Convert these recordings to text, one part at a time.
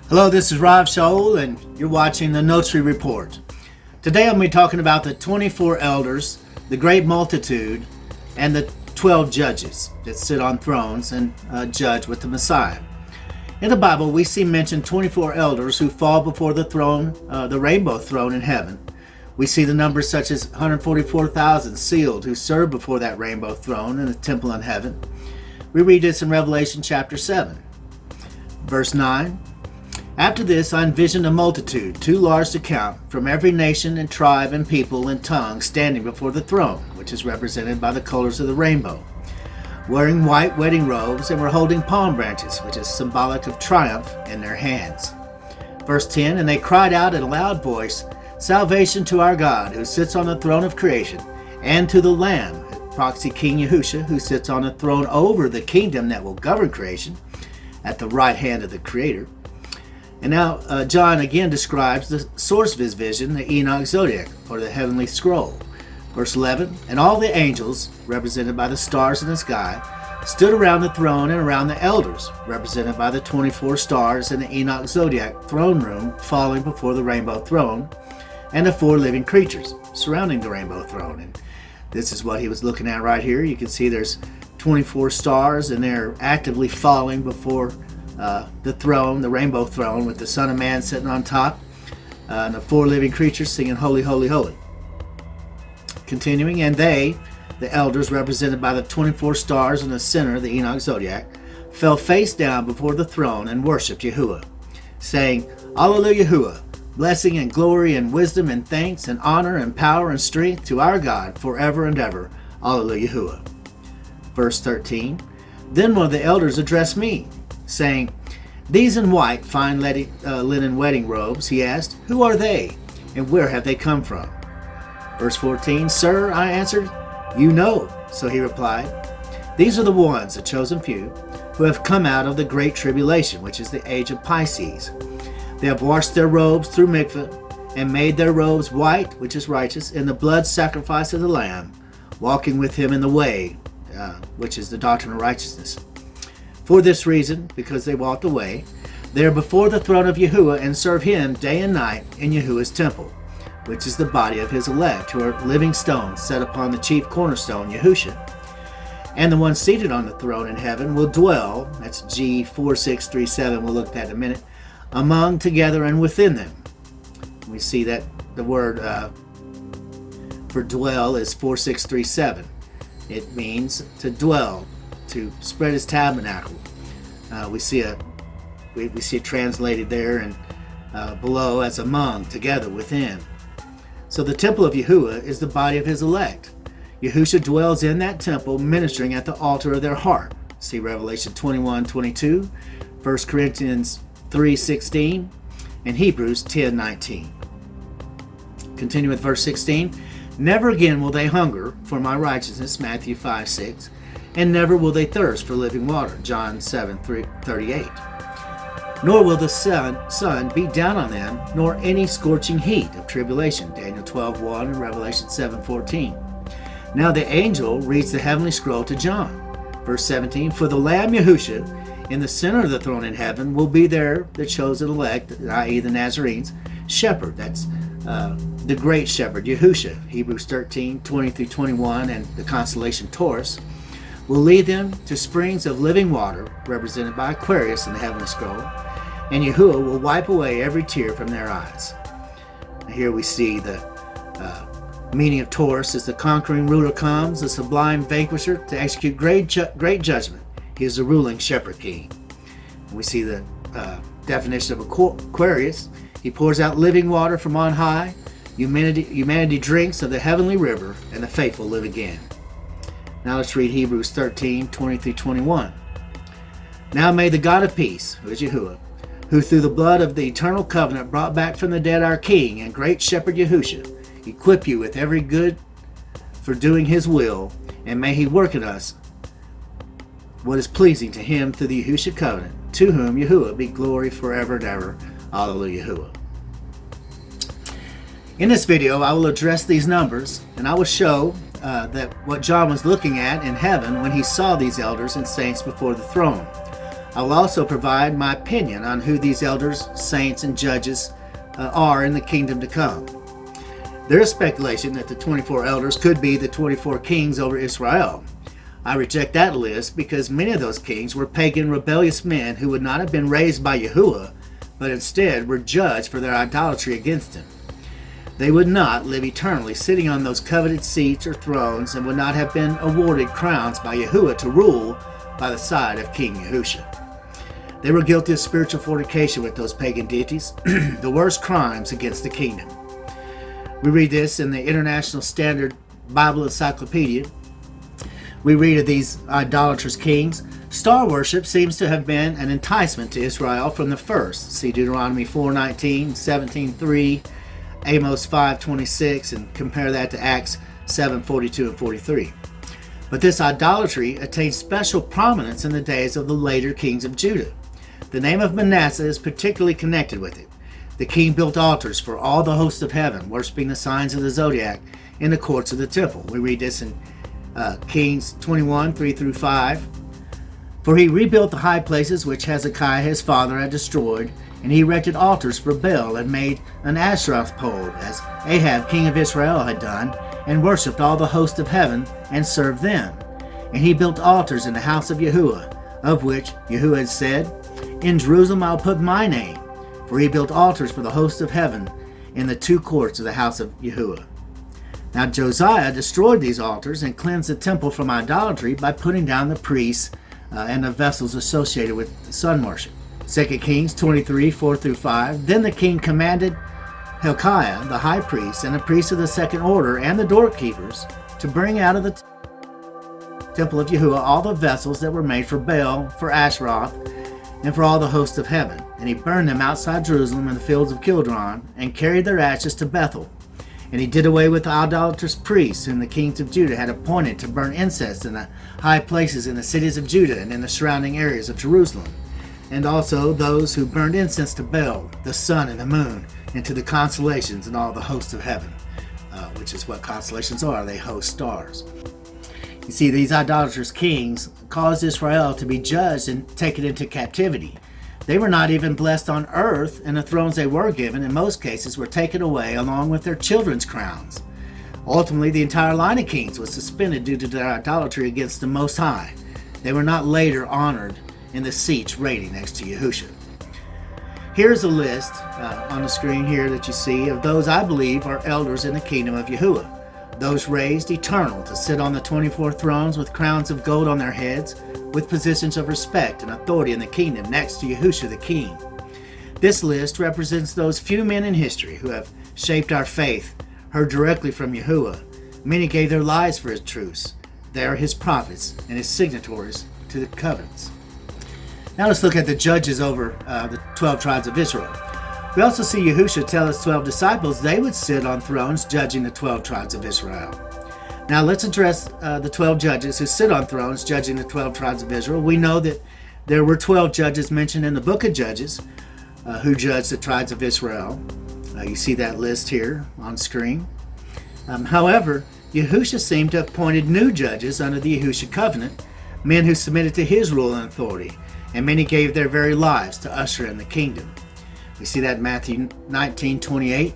Hello, this is Rav Shaul, and you're watching the Notary Report. Today I'm going to be talking about the 24 elders, the great multitude, and the 12 judges that sit on thrones and judge with the Messiah. In the Bible, we see mentioned 24 elders who fall before the throne, the rainbow throne in heaven. We see the numbers such as 144,000 sealed who serve before that rainbow throne in the temple in heaven. We read this in Revelation chapter 7, verse 9. After this I envisioned a multitude, too large to count, from every nation and tribe and people and tongue, standing before the throne, which is represented by the colors of the rainbow, wearing white wedding robes, and were holding palm branches, which is symbolic of triumph, in their hands. Verse 10, and they cried out in a loud voice, Salvation to our God, who sits on the throne of creation, and to the Lamb, proxy King Yahushua, who sits on a throne over the kingdom that will govern creation, at the right hand of the Creator. And now John again describes the source of his vision, the Enoch Zodiac, or the heavenly scroll. Verse 11, and all the angels, represented by the stars in the sky, stood around the throne and around the elders, represented by the 24 stars in the Enoch Zodiac throne room, falling before the rainbow throne, and the 4 living creatures surrounding the rainbow throne. And this is what he was looking at right here. You can see there's 24 stars, and they're actively falling before the throne, the rainbow throne, with the Son of Man sitting on top, and the 4 living creatures singing, Holy, Holy, Holy. Continuing, and they, the elders represented by the 24 stars in the center of the Enoch Zodiac, fell face down before the throne and worshipped Yahuwah, saying, Alleluia, Yahuwah, blessing and glory and wisdom and thanks and honor and power and strength to our God forever and ever. Alleluia, Yahuwah. Verse 13, then one of the elders addressed me, saying, these in white fine linen wedding robes, he asked, who are they, and where have they come from? Verse 14, sir, I answered, you know. So he replied, these are the ones, the chosen few, who have come out of the great tribulation, which is the age of Pisces. They have washed their robes through mikveh, and made their robes white, which is righteous, in the blood sacrifice of the Lamb, walking with him in the way, which is the doctrine of righteousness. For this reason, because they walked the way, they are before the throne of Yahuwah and serve him day and night in Yahuwah's temple, which is the body of his elect, who are living stones set upon the chief cornerstone, Yahushua. And the one seated on the throne in heaven will dwell, that's G4637, we'll look at that in a minute, among, together, and within them. We see that the word for dwell is 4637. It means to dwell, to spread his tabernacle. We see it translated there and below as among, together, within. So the temple of Yahuwah is the body of his elect. Yahushua dwells in that temple, ministering at the altar of their heart. See Revelation 21:22, 1 Corinthians 3:16, and Hebrews 10:19. Continue with verse 16. Never again will they hunger for my righteousness, Matthew 5:6, and never will they thirst for living water, John 7:38. Nor will the sun beat down on them, nor any scorching heat of tribulation, Daniel 12:1 and Revelation 7:14. Now the angel reads the heavenly scroll to John. Verse 17, for the Lamb Yahushua in the center of the throne in heaven will be there, the chosen elect, i.e. the Nazarenes, shepherd. That's the great shepherd, Yahushua, Hebrews 13:20-21, and the constellation Taurus, will lead them to springs of living water, represented by Aquarius in the heavenly scroll, and Yahuwah will wipe away every tear from their eyes. Here we see the meaning of Taurus as the conquering ruler comes, the sublime vanquisher, to execute great judgment. He is the ruling shepherd king. We see the definition of Aquarius. He pours out living water from on high. Humanity drinks of the heavenly river, and the faithful live again. Now let's read Hebrews 13:20-21. Now may the God of peace, who is Yahuwah, who through the blood of the eternal covenant brought back from the dead our King and great shepherd Yahushua, equip you with every good for doing his will, and may he work in us what is pleasing to him through the Yahushua covenant, to whom Yahuwah be glory forever and ever. Alleluia, Yahuwah. In this video, I will address these numbers, and I will show that what John was looking at in heaven when he saw these elders and saints before the throne. I will also provide my opinion on who these elders, saints, and judges are in the kingdom to come. There is speculation that the 24 elders could be the 24 kings over Israel. I reject that list because many of those kings were pagan, rebellious men who would not have been raised by Yahuwah, but instead were judged for their idolatry against him. They would not live eternally sitting on those coveted seats or thrones and would not have been awarded crowns by Yahuwah to rule by the side of King Yahusha. They were guilty of spiritual fornication with those pagan deities, the worst crimes against the kingdom. We read this in the International Standard Bible Encyclopedia. We read of these idolatrous kings. Star worship seems to have been an enticement to Israel from the first. See Deuteronomy 4:19, 17:3, Amos 5:26, and compare that to Acts 7:42 and 43. But this idolatry attained special prominence in the days of the later kings of Judah. The name of Manasseh is particularly connected with it. The king built altars for all the hosts of heaven, worshiping the signs of the zodiac in the courts of the temple. We read this in Kings 21, 3 through 5. For he rebuilt the high places which Hezekiah his father had destroyed, and he erected altars for Baal and made an Asherah pole, as Ahab king of Israel had done, and worshipped all the host of heaven and served them. And he built altars in the house of Yahuwah, of which Yahuwah had said, In Jerusalem I'll put my name. For he built altars for the host of heaven in the two courts of the house of Yahuwah. Now Josiah destroyed these altars and cleansed the temple from idolatry by putting down the priests and the vessels associated with sun worship. 2 Kings 23, 4 through 5. Then the king commanded Hilkiah, the high priest, and the priests of the second order, and the doorkeepers, to bring out of the temple of Yahuwah all the vessels that were made for Baal, for Asheroth, and for all the hosts of heaven. And he burned them outside Jerusalem in the fields of Kildron, and carried their ashes to Bethel. And he did away with the idolatrous priests whom the kings of Judah had appointed to burn incense in the high places in the cities of Judah and in the surrounding areas of Jerusalem, and also those who burned incense to Baal, the sun and the moon, and to the constellations and all the hosts of heaven, which is what constellations are. They host stars. You see, these idolatrous kings caused Israel to be judged and taken into captivity. They were not even blessed on earth, and the thrones they were given, in most cases, were taken away along with their children's crowns. Ultimately, the entire line of kings was suspended due to their idolatry against the Most High. They were not later honored in the seats reigning next to Yahusha. Here's a list on the screen here that you see of those I believe are elders in the kingdom of Yahuwah. Those raised eternal to sit on the 24 thrones with crowns of gold on their heads, with positions of respect and authority in the kingdom next to Yahusha the King. This list represents those few men in history who have shaped our faith, heard directly from Yahuwah. Many gave their lives for his truths. They are his prophets and his signatories to the covenants. Now let's look at the judges over the 12 tribes of Israel. We also see Yahusha tell his 12 disciples they would sit on thrones judging the 12 tribes of Israel. Now let's address the 12 judges who sit on thrones judging the 12 tribes of Israel. We know that there were 12 judges mentioned in the book of Judges who judged the tribes of Israel. You see that list here on screen. However, Yahusha seemed to have appointed new judges under the Yahusha covenant, men who submitted to his rule and authority, and many gave their very lives to usher in the kingdom. We see that in Matthew 19:28.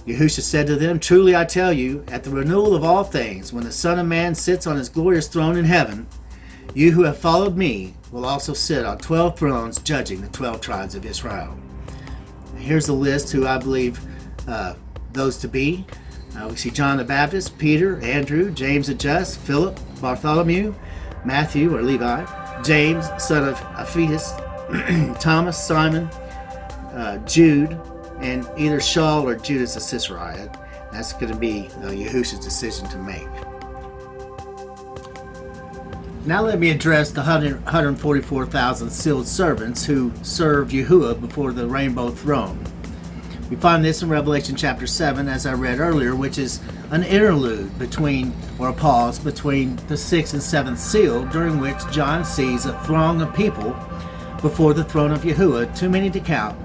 Yahusha said to them, Truly I tell you, at the renewal of all things, when the Son of Man sits on his glorious throne in heaven, you who have followed me will also sit on 12 thrones judging the 12 tribes of Israel. Here's the list who I believe those to be. We see John the Baptist, Peter, Andrew, James the Just, Philip, Bartholomew, Matthew or Levi, James, son of Alphaeus, Thomas, Simon, Jude, and either Shaul or Judas Iscariot. That's going to be Yahusha's decision to make. Now let me address the 144,000 sealed servants who served Yahuwah before the rainbow throne. We find this in Revelation chapter 7, as I read earlier, which is an interlude between, or a pause between the 6th and 7th seal, during which John sees a throng of people before the throne of Yahuwah, too many to count,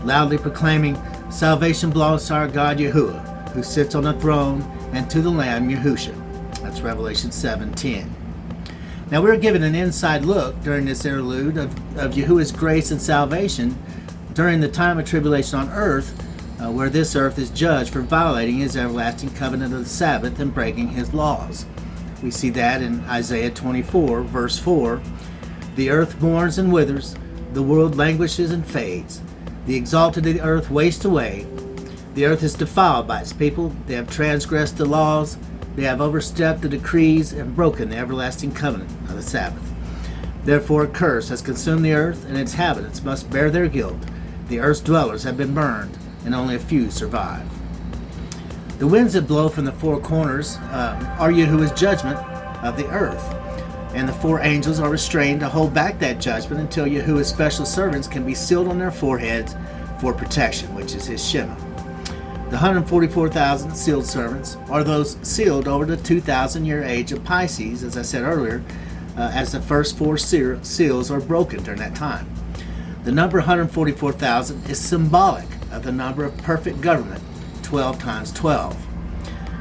loudly proclaiming, Salvation belongs to our God Yahuwah, who sits on the throne, and to the Lamb Yahusha. That's Revelation 7:10. Now we're given an inside look during this interlude of Yahuwah's grace and salvation during the time of tribulation on earth, where this earth is judged for violating his everlasting covenant of the Sabbath and breaking his laws. We see that in Isaiah 24, verse 4. The earth mourns and withers, the world languishes and fades. The exalted of the earth waste away. The earth is defiled by its people. They have transgressed the laws. They have overstepped the decrees and broken the everlasting covenant of the Sabbath. Therefore a curse has consumed the earth, and its inhabitants must bear their guilt. The earth's dwellers have been burned, and only a few survive. The winds that blow from the four corners are Yahuwah's judgment of the earth, and the four angels are restrained to hold back that judgment until Yahuwah's special servants can be sealed on their foreheads for protection, which is his Shema. The 144,000 sealed servants are those sealed over the 2,000-year age of Pisces, as I said earlier, as the first four seals are broken during that time. The number 144,000 is symbolic of the number of perfect government, 12 times 12.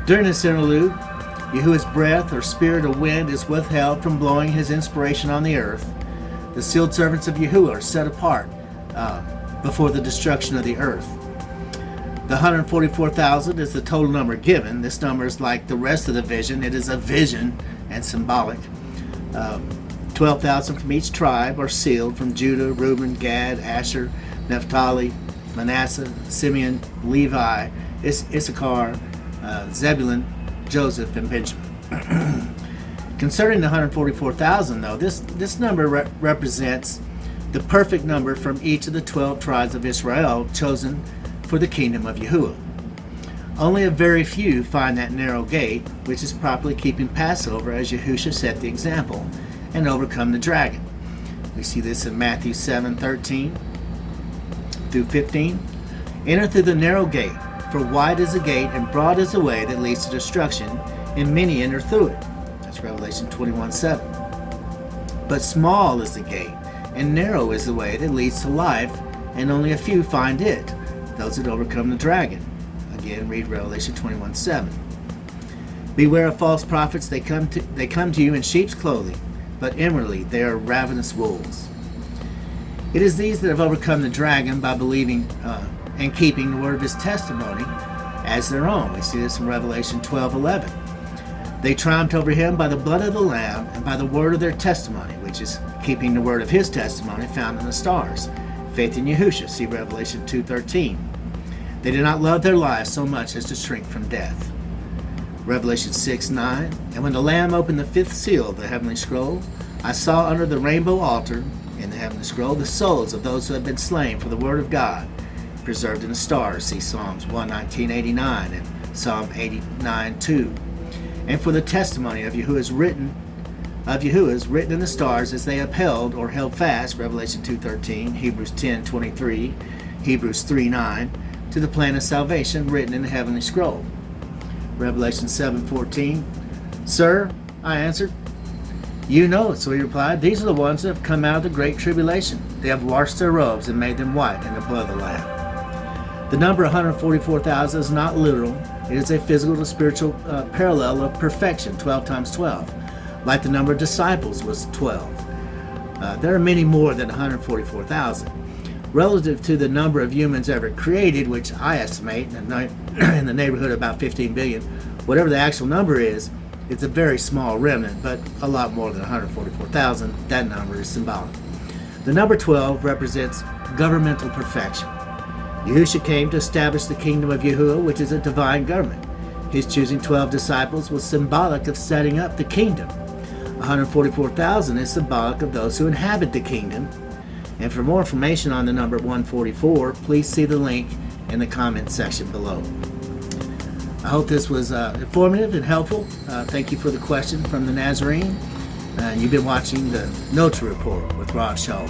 During this interlude, Yahuwah's breath or spirit or wind is withheld from blowing his inspiration on the earth. The sealed servants of Yahuwah are set apart before the destruction of the earth. The 144,000 is the total number given. This number is like the rest of the vision. It is a vision and symbolic. 12,000 from each tribe are sealed, from Judah, Reuben, Gad, Asher, Naphtali, Manasseh, Simeon, Levi, Issachar, Zebulun, Joseph, and Benjamin. Concerning the 144,000, though, this number represents the perfect number from each of the 12 tribes of Israel chosen for the kingdom of Yahuwah. Only a very few find that narrow gate, which is properly keeping Passover as Yahushua set the example, and overcome the dragon. We see this in Matthew 7:13 through 15. Enter through the narrow gate, for wide is the gate and broad is the way that leads to destruction, and many enter through it. That's Revelation 21:7. But small is the gate, and narrow is the way that leads to life, and only a few find it, those that overcome the dragon. Again, read Revelation 21:7. Beware of false prophets. They come to you in sheep's clothing, but inwardly they are ravenous wolves. It is these that have overcome the dragon by believing and keeping the word of his testimony as their own. We see this in Revelation 12:11. They triumphed over him by the blood of the Lamb and by the word of their testimony, which is keeping the word of his testimony found in the stars. Faith in Yahushua, see Revelation 2:13. They did not love their lives so much as to shrink from death. Revelation 6:9. And when the Lamb opened the fifth seal of the heavenly scroll, I saw under the rainbow altar in the heavenly scroll the souls of those who had been slain for the word of God, preserved in the stars. See Psalms 119:89 and Psalm 89:2. And for the testimony of Yahuwah's written in the stars, as they upheld or held fast, Revelation 2:13, Hebrews 10:23, Hebrews 3:9, to the plan of salvation written in the heavenly scroll. Revelation 7:14. Sir, I answered, you know it. So he replied, these are the ones that have come out of the great tribulation. They have washed their robes and made them white in the blood of the Lamb. The number 144,000 is not literal. It is a physical to spiritual parallel of perfection, 12 times 12. Like the number of disciples was 12. There are many more than 144,000. Relative to the number of humans ever created, which I estimate in the neighborhood of about 15 billion, whatever the actual number is, it's a very small remnant, but a lot more than 144,000. That number is symbolic. The number 12 represents governmental perfection. Yahushua came to establish the kingdom of Yahuwah, which is a divine government. His choosing 12 disciples was symbolic of setting up the kingdom. 144,000 is symbolic of those who inhabit the kingdom. And for more information on the number 144, please see the link in the comment section below. I hope this was informative and helpful. Thank you for the question from the Nazarene. And you've been watching the Notary Report with Rav Shaul.